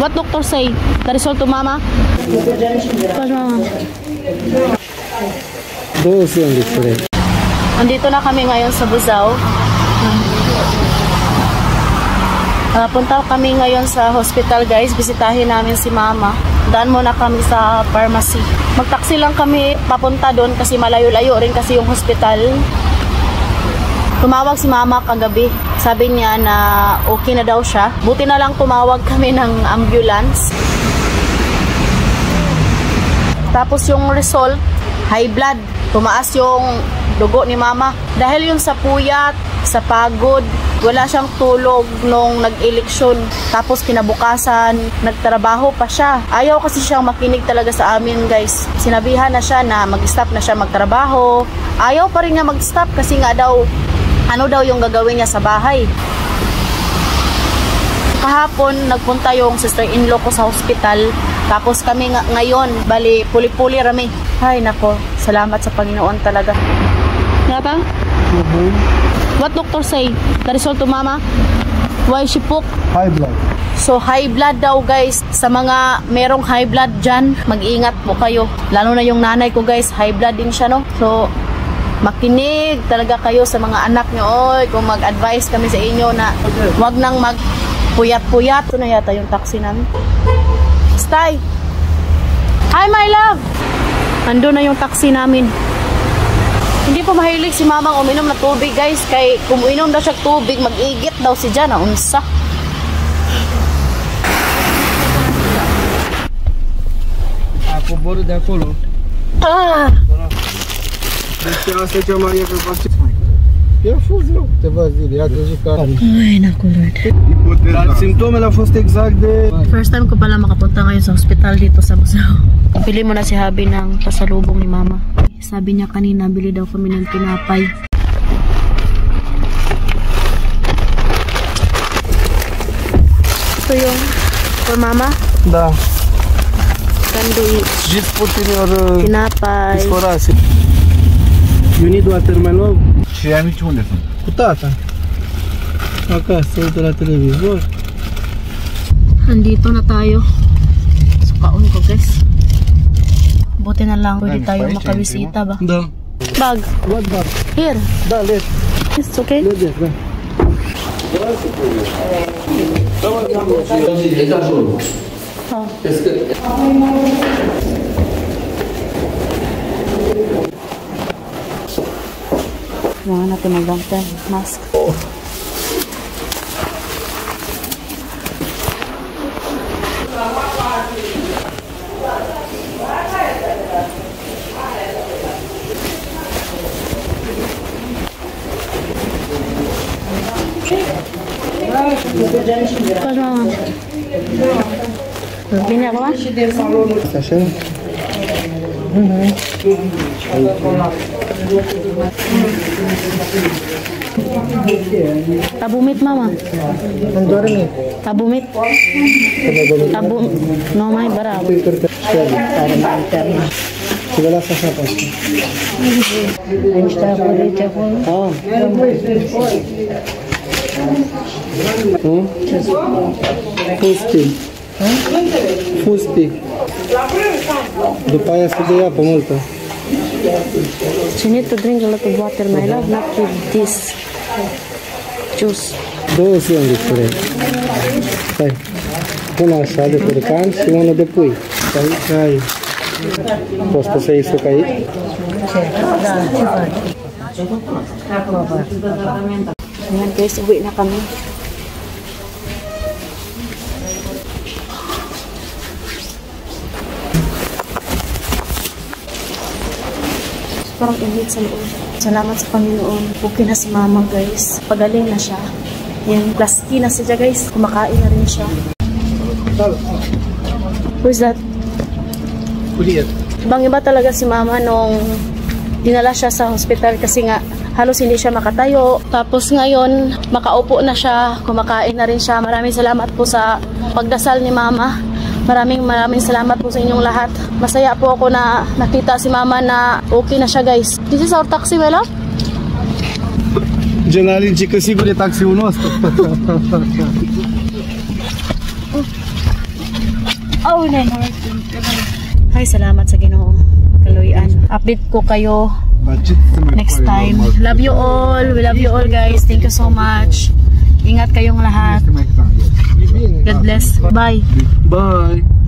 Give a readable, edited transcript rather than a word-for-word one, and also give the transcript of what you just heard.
What doctor say? The result to mama? Mama. Andito na kami ngayon sa Buzao. Punta kami ngayon sa hospital guys. Bisitahin namin si mama. Daan muna kami sa pharmacy. Magtaksi lang kami papunta doon kasi malayo-layo rin kasi yung hospital. Tumawag si mama kagabi. Sabi niya na okay na daw siya. Buti na lang tumawag kami ng ambulance. Tapos yung result, high blood. Tumaas yung dugo ni mama. Dahil yun sa puyat, sa pagod, wala siyang tulog nung nag-eleksyon. Tapos kinabukasan, nagtrabaho pa siya. Ayaw kasi siyang makinig talaga sa amin guys. Sinabihan na siya na mag-stop na siya magtrabaho. Ayaw pa rin niya mag-stop kasi nga daw, ano daw yung gagawin niya sa bahay. Kahapon, nagpunta yung sister-in-law ko sa hospital. Tapos kami ngayon, bali, puli-puli rami. Ay, nako, salamat sa Panginoon talaga. Nga ba? What doctor say? The result to mama? Why she pook? High blood. So, high blood daw guys. Sa mga merong high blood dyan, mag-ingat po kayo. Lalo na yung nanay ko guys, high blood din siya, no? So, makinig talaga kayo sa mga anak nyo. Oy, kung mag-advise kami sa inyo na wag nang mag-puyat-puyat. Ito na yata yung taxi namin. Stay! Hi, my love! Ando na yung taxi namin. Hindi po mahilig si mamang uminom na tubig, guys. Kay kung uminom daw siya tubig, mag-igit daw si Jan. Unsa? Ako boro de acolo. Deci asta e cea mai ieftin vaccin. I-a fost rău câteva zile, i-a crezut că are. Ay, naku Lord. Dar simptomele au fost exact de... First time ko pala makapunta ngayon sa hospital dito sa Buzao. Pili mo na si Habi ng pasalubong ni mama. Sabi niya kanina, bili daw kami ng tinapay. Ito yung for mama? Da. Sandwich. Jiți puțin ori... Tinapay. Isforase. You need watermelon? Și amici unde sunt? Cu tata. Acasă, se uită la televizor. Andito na tayo. Sukaon ko guys. Buti na lang pwede tayo makabisita ba? Da. Bag. What bag? Here. Da, let. It's okay? Let, da. Oh. Kailangan natin mag-doctor. Mask. Mama. Bine acum? Așa? Tabumit mama. Am dormit. Tabumit. No mai bravo. Și vă las așa pe asta. Aici está colete acolo. Fusti. Fusti. După aia se dă apă multă. You need to drink a lot of water, my love, not with this juice. 2 sandwich-uri. Stai. Una așa de curcan și una de pui. Aici ai. Poți să iei suc aici? Da, ce faci? Ayan guys, uwi na kami. Parang init sa loob. Salamat sa Panginoon. Okay na si mama guys. Pagaling na siya. Yan, plaski na siya guys. Kumakain na rin siya. Who's that? Kurier. Bang iba talaga si mama nung dinala siya sa hospital kasi nga halos hindi siya makatayo. Tapos ngayon, makaupo na siya, kumakain na rin siya. Maraming salamat po sa pagdasal ni mama. Maraming salamat po sa inyong lahat. Masaya po ako na nakita si mama na okay na siya guys. This is our taxi, my love? Genalin, că sigur e taxiul nostru. Oh, Ay, salamat sa Ginoo. Kaluyan. Update ko kayo next time. Love you all. We love you all, guys. Thank you so much. Ingat kayong lahat. God bless. Bye. Bye.